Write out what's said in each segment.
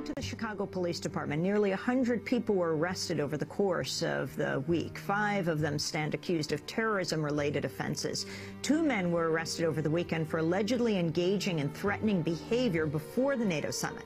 to the Chicago Police Department. Nearly 100 people were arrested over the course of the week. 5 of them stand accused of terrorism-related offenses. 2 men were arrested over the weekend for allegedly engaging in threatening behavior before the NATO summit.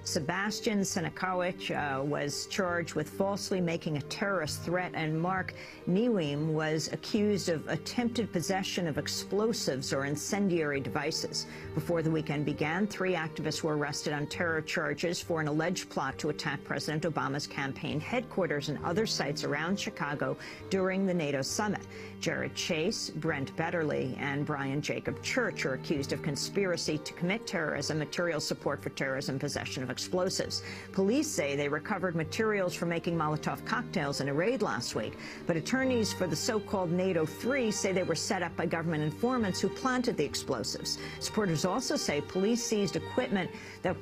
Sebastian Senakowicz was charged with falsely making a terrorist threat, and Mark Niwim was accused of attempted possession of explosives or incendiary devices. Before the weekend began, 3 activists were arrested on terror charges for an alleged plot to attack President Obama's campaign headquarters and other sites around Chicago during the NATO summit. Jared Chase, Brent Betterly, and Brian Jacob Church are accused of conspiracy to commit terrorism, material support for terrorism, possession of explosives. Police say they recovered materials for making Molotov cocktails in a raid last week, but attorneys for the so-called NATO 3 say they were set up by government informants who planted the explosives. Supporters also say police seized equipment that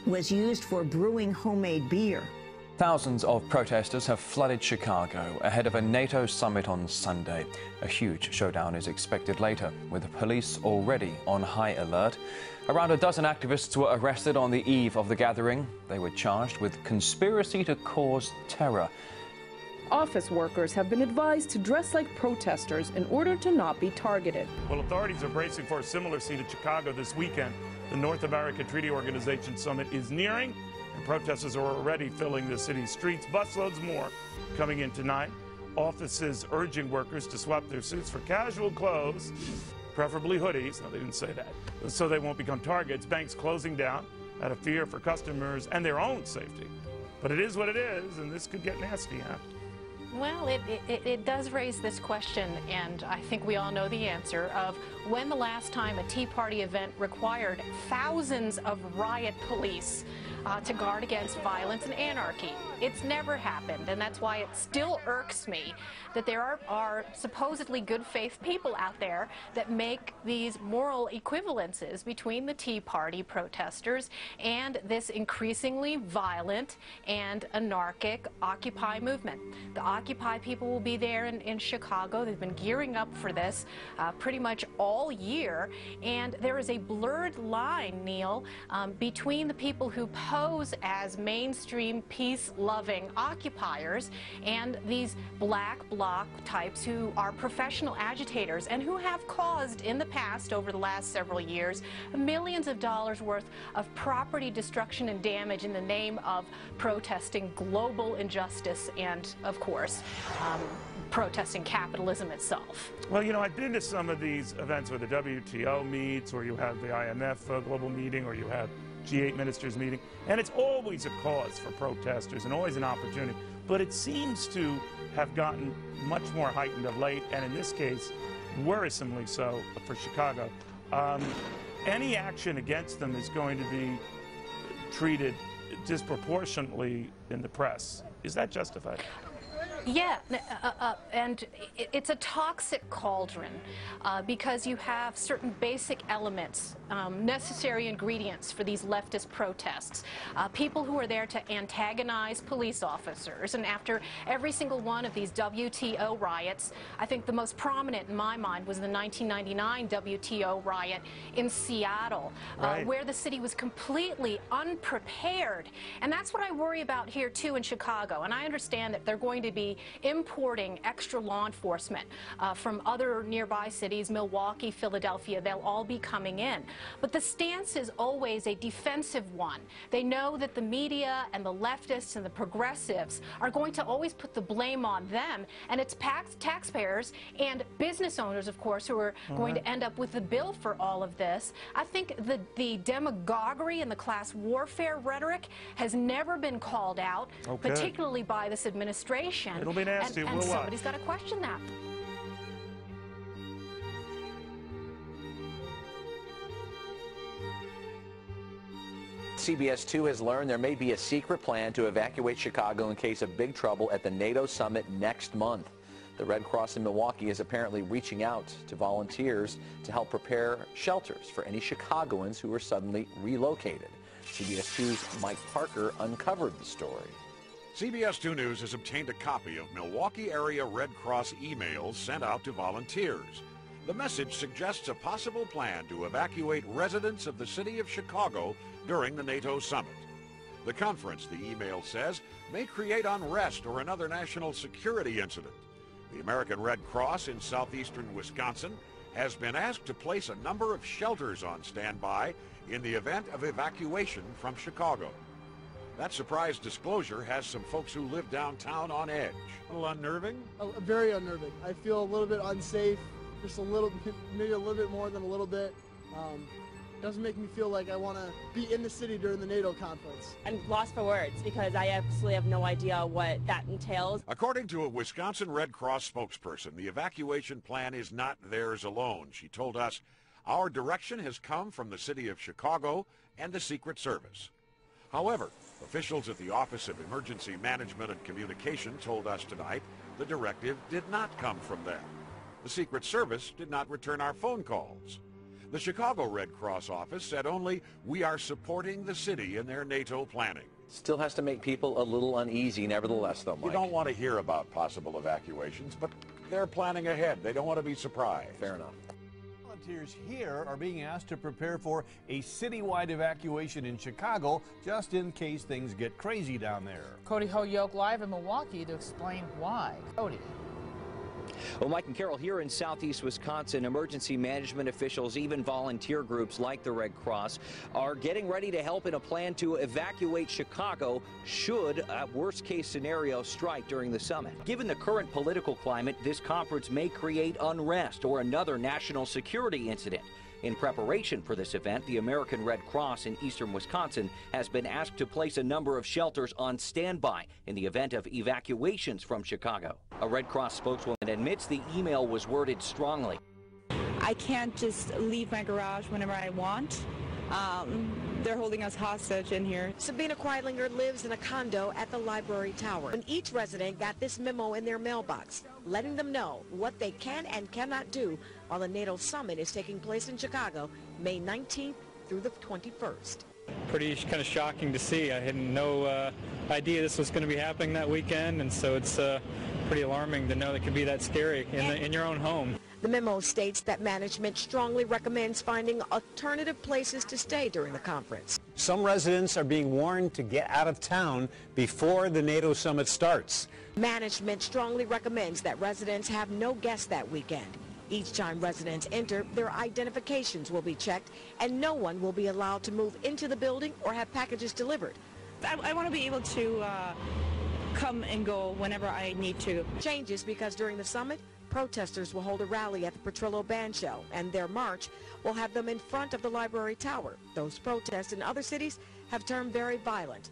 was used for brewing homemade beer. Thousands of protesters have flooded Chicago ahead of a NATO summit on Sunday. A huge showdown is expected later, with the police already on high alert. Around a dozen activists were arrested on the eve of the gathering. They were charged with conspiracy to cause terror. Office workers have been advised to dress like protesters in order to not be targeted. Well, authorities are bracing for a similar scene in Chicago this weekend. The North American Treaty Organization summit is nearing, and protesters are already filling the city's streets. Busloads more coming in tonight. Offices urging workers to swap their suits for casual clothes, preferably hoodies. No, they didn't say that. So they won't become targets. Banks closing down out of fear for customers and their own safety. But it is what it is, and this could get nasty, huh? Well, it does raise this question, and I think we all know the answer, of when the last time a Tea Party event required thousands of riot police to guard against violence and anarchy. It's never happened, and that's why it still irks me that there are supposedly good faith people out there that make these moral equivalences between the Tea Party protesters and this increasingly violent and anarchic Occupy movement. The Occupy people will be there in Chicago. They've been gearing up for this pretty much all year, and there is a blurred line, Neil, between the people who pose as mainstream peace-loving occupiers and these black bloc types who are professional agitators and who have caused in the past, over the last several years, millions of dollars worth of property destruction and damage in the name of protesting global injustice and, of course, protesting capitalism itself. Well, you know, I've been to some of these events where the WTO meets, or you have the IMF global meeting, or you have G8 ministers meeting, and it's always a cause for protesters and always an opportunity. But it seems to have gotten much more heightened of late, and in this case, worrisomely so for Chicago. Any action against them is going to be treated disproportionately in the press. Is that justified? Yeah, and it's a toxic cauldron because you have certain basic elements, necessary ingredients for these leftist protests. People who are there to antagonize police officers, and after every single one of these WTO riots, I think the most prominent in my mind was the 1999 WTO riot in Seattle, right, where the city was completely unprepared. And that's what I worry about here too in Chicago. And I understand that they're going to be importing extra law enforcement from other nearby cities, Milwaukee, Philadelphia. They'll all be coming in. But the stance is always a defensive one. They know that the media and the leftists and the progressives are going to always put the blame on them, and it's taxpayers and business owners, of course, who are going to end up with the bill for all of this. I think the demagoguery and the class warfare rhetoric has never been called out, particularly by this administration. It'll be nasty. And somebody's got to question that. CBS 2 has learned there may be a secret plan to evacuate Chicago in case of big trouble at the NATO summit next month. The Red Cross in Milwaukee is apparently reaching out to volunteers to help prepare shelters for any Chicagoans who are suddenly relocated. CBS 2's Mike Parker uncovered the story. CBS 2 News has obtained a copy of Milwaukee area Red Cross emails sent out to volunteers. The message suggests a possible plan to evacuate residents of the city of Chicago during the NATO summit. The conference, the email says, may create unrest or another national security incident. The American Red Cross in southeastern Wisconsin has been asked to place a number of shelters on standby in the event of evacuation from Chicago. That surprise disclosure has some folks who live downtown on edge. A little unnerving? Very unnerving. I feel a little bit unsafe, just a little, maybe a little bit more than a little bit. Doesn't make me feel like I want to be in the city during the NATO conference. I'm lost for words because I absolutely have no idea what that entails. According to a Wisconsin Red Cross spokesperson, the evacuation plan is not theirs alone. She told us, "Our direction has come from the city of Chicago and the Secret Service." However, officials at the Office of Emergency Management and Communication told us tonight the directive did not come from them. The Secret Service did not return our phone calls. The Chicago Red Cross office said only, "We are supporting the city in their NATO planning." Still has to make people a little uneasy, nevertheless, though, Mike. You don't want to hear about possible evacuations, but they're planning ahead. They don't want to be surprised. Fair enough. Volunteers here are being asked to prepare for a citywide evacuation in Chicago, just in case things get crazy down there. Cody Hoyoke live in Milwaukee to explain why. Cody. Well, Mike and Carol, here in southeast Wisconsin, emergency management officials, even volunteer groups like the Red Cross, are getting ready to help in a plan to evacuate Chicago should a worst-case scenario strike during the summit. Given the current political climate, this conference may create unrest or another national security incident. In preparation for this event, the American Red Cross in eastern Wisconsin has been asked to place a number of shelters on standby in the event of evacuations from Chicago. A Red Cross spokeswoman admits the email was worded strongly. I can't just leave my garage whenever I want. They're holding us hostage in here. Sabina Kreidlinger lives in a condo at the library tower. And each resident got this memo in their mailbox, letting them know what they can and cannot do while the NATO summit is taking place in Chicago, May 19th through the 21st. Pretty kind of shocking to see. I had no idea this was going to be happening that weekend, and so it's pretty alarming to know it could be that scary in your own home. The memo states that management strongly recommends finding alternative places to stay during the conference. Some residents are being warned to get out of town before the NATO summit starts. Management strongly recommends that residents have no guests that weekend. Each time residents enter, their identifications will be checked, and no one will be allowed to move into the building or have packages delivered. I want to be able to come and go whenever I need to. Changes because during the summit, protesters will hold a rally at the Petrillo Band Show, and their march will have them in front of the library tower. Those protests in other cities have turned very violent.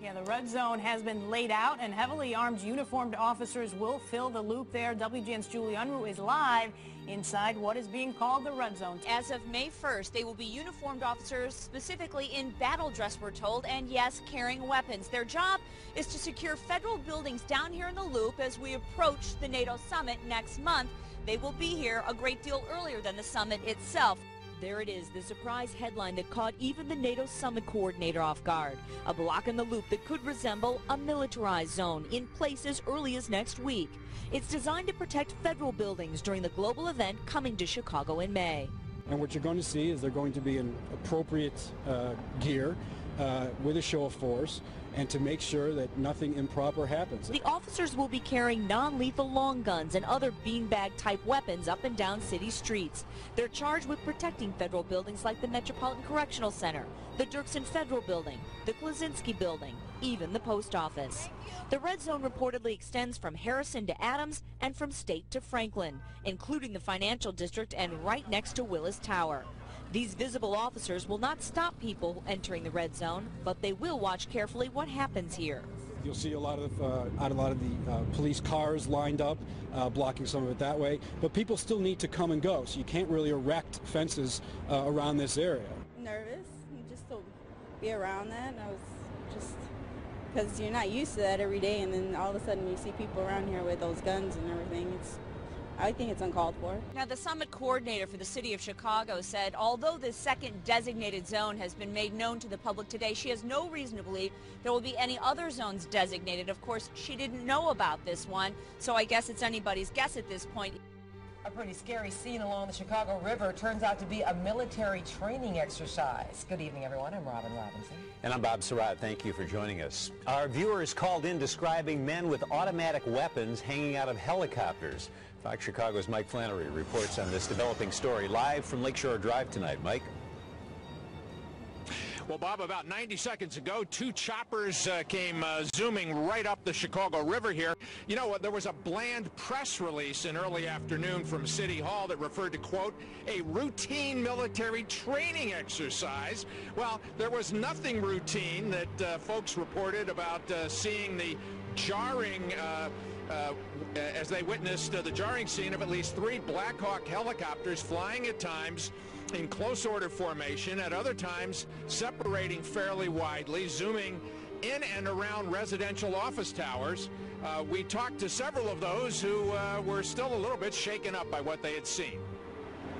Yeah, the red zone has been laid out, and heavily armed uniformed officers will fill the loop there. WGN's Julie Unruh is live inside what is being called the red zone. As of May 1st, they will be uniformed officers, specifically in battle dress, we're told, and yes, carrying weapons. Their job is to secure federal buildings down here in the loop as we approach the NATO summit next month. They will be here a great deal earlier than the summit itself. There it is, the surprise headline that caught even the NATO summit coordinator off guard. A block in the loop that could resemble a militarized zone in place as early as next week. It's designed to protect federal buildings during the global event coming to Chicago in May. And what you're going to see is they're going to be in appropriate gear with a show of force, and to make sure that nothing improper happens. The officers will be carrying non-lethal long guns and other beanbag-type weapons up and down city streets. They're charged with protecting federal buildings like the Metropolitan Correctional Center, the Dirksen Federal Building, the Klaczynski Building, even the post office. The red zone reportedly extends from Harrison to Adams and from State to Franklin, including the financial district and right next to Willis Tower. These visible officers will not stop people entering the red zone, but they will watch carefully what happens here. You'll see a lot of the police cars lined up, blocking some of it that way. But people still need to come and go, so you can't really erect fences around this area. Nervous, just to be around that. I was just, because you're not used to that every day, and then all of a sudden you see people around here with those guns and everything. I think it's uncalled for. Now, the summit coordinator for the city of Chicago said although this second designated zone has been made known to the public today, she has no reason to believe there will be any other zones designated. Of course, she didn't know about this one, so I guess it's anybody's guess at this point. A pretty scary scene along the Chicago River turns out to be a military training exercise. Good evening, everyone. I'm Robin Robinson. And I'm Bob Surratt. Thank you for joining us. Our viewers called in describing men with automatic weapons hanging out of helicopters. Fox Chicago's Mike Flannery reports on this developing story live from Lakeshore Drive tonight. Mike? Well, Bob, about 90 seconds ago, two choppers came zooming right up the Chicago River here. You know what? There was a bland press release in early afternoon from City Hall that referred to, quote, a routine military training exercise. Well, there was nothing routine that folks reported about seeing the jarring as they witnessed the jarring scene of at least 3 Black Hawk helicopters flying at times in close order formation, at other times separating fairly widely, zooming in and around residential office towers. We talked to several of those who were still a little bit shaken up by what they had seen.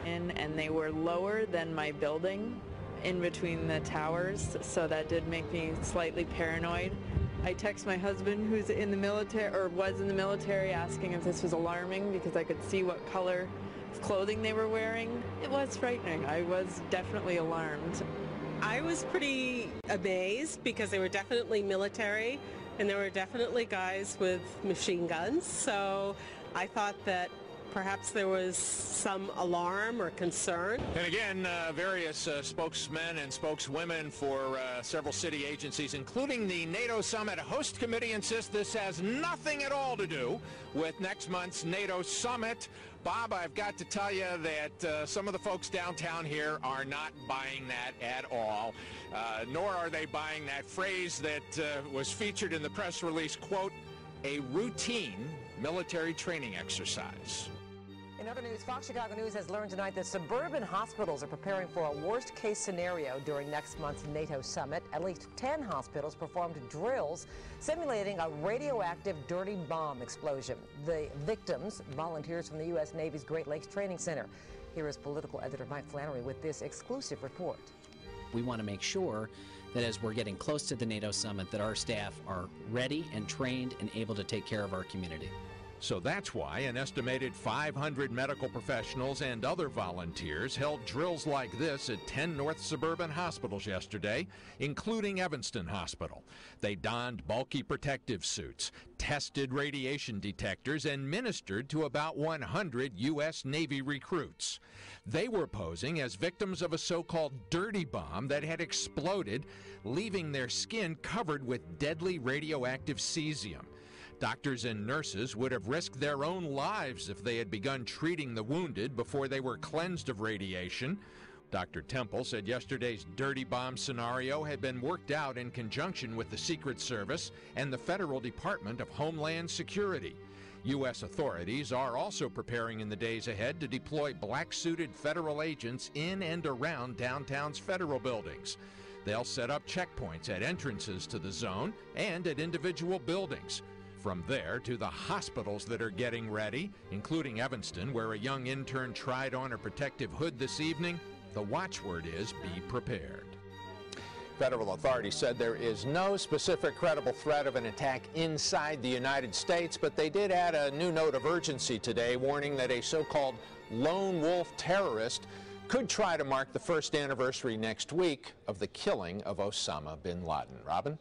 And they were lower than my building in between the towers, so that did make me slightly paranoid. I text my husband, who's in the military, or was in the military, asking if this was alarming because I could see what color of clothing they were wearing. It was frightening. I was definitely alarmed. I was pretty amazed because they were definitely military and there were definitely guys with machine guns. So I thought that perhaps there was some alarm or concern. And again, various spokesmen and spokeswomen for several city agencies, including the NATO Summit Host Committee, insist this has nothing at all to do with next month's NATO Summit. Bob, I've got to tell you that some of the folks downtown here are not buying that at all, nor are they buying that phrase that was featured in the press release, quote, a routine military training exercise. In other news, Fox Chicago News has learned tonight that suburban hospitals are preparing for a worst-case scenario during next month's NATO summit. At least 10 hospitals performed drills simulating a radioactive dirty bomb explosion. The victims, volunteers from the U.S. Navy's Great Lakes Training Center. Here is political editor Mike Flannery with this exclusive report. We want to make sure that as we're getting close to the NATO summit, that our staff are ready and trained and able to take care of our community. So that's why an estimated 500 medical professionals and other volunteers held drills like this at 10 North Suburban hospitals yesterday, including Evanston Hospital. They donned bulky protective suits, tested radiation detectors, and ministered to about 100 U.S. Navy recruits. They were posing as victims of a so-called dirty bomb that had exploded, leaving their skin covered with deadly radioactive cesium. Doctors and nurses would have risked their own lives if they had begun treating the wounded before they were cleansed of radiation. Dr. Temple said yesterday's dirty bomb scenario had been worked out in conjunction with the Secret Service and the Federal Department of Homeland Security. U.S. authorities are also preparing in the days ahead to deploy black-suited federal agents in and around downtown's federal buildings. They'll set up checkpoints at entrances to the zone and at individual buildings. From there to the hospitals that are getting ready, including Evanston, where a young intern tried on a protective hood this evening, the watchword is be prepared. Federal authorities said there is no specific credible threat of an attack inside the United States, but they did add a new note of urgency today, warning that a so-called lone wolf terrorist could try to mark the first anniversary next week of the killing of Osama bin Laden. Robin?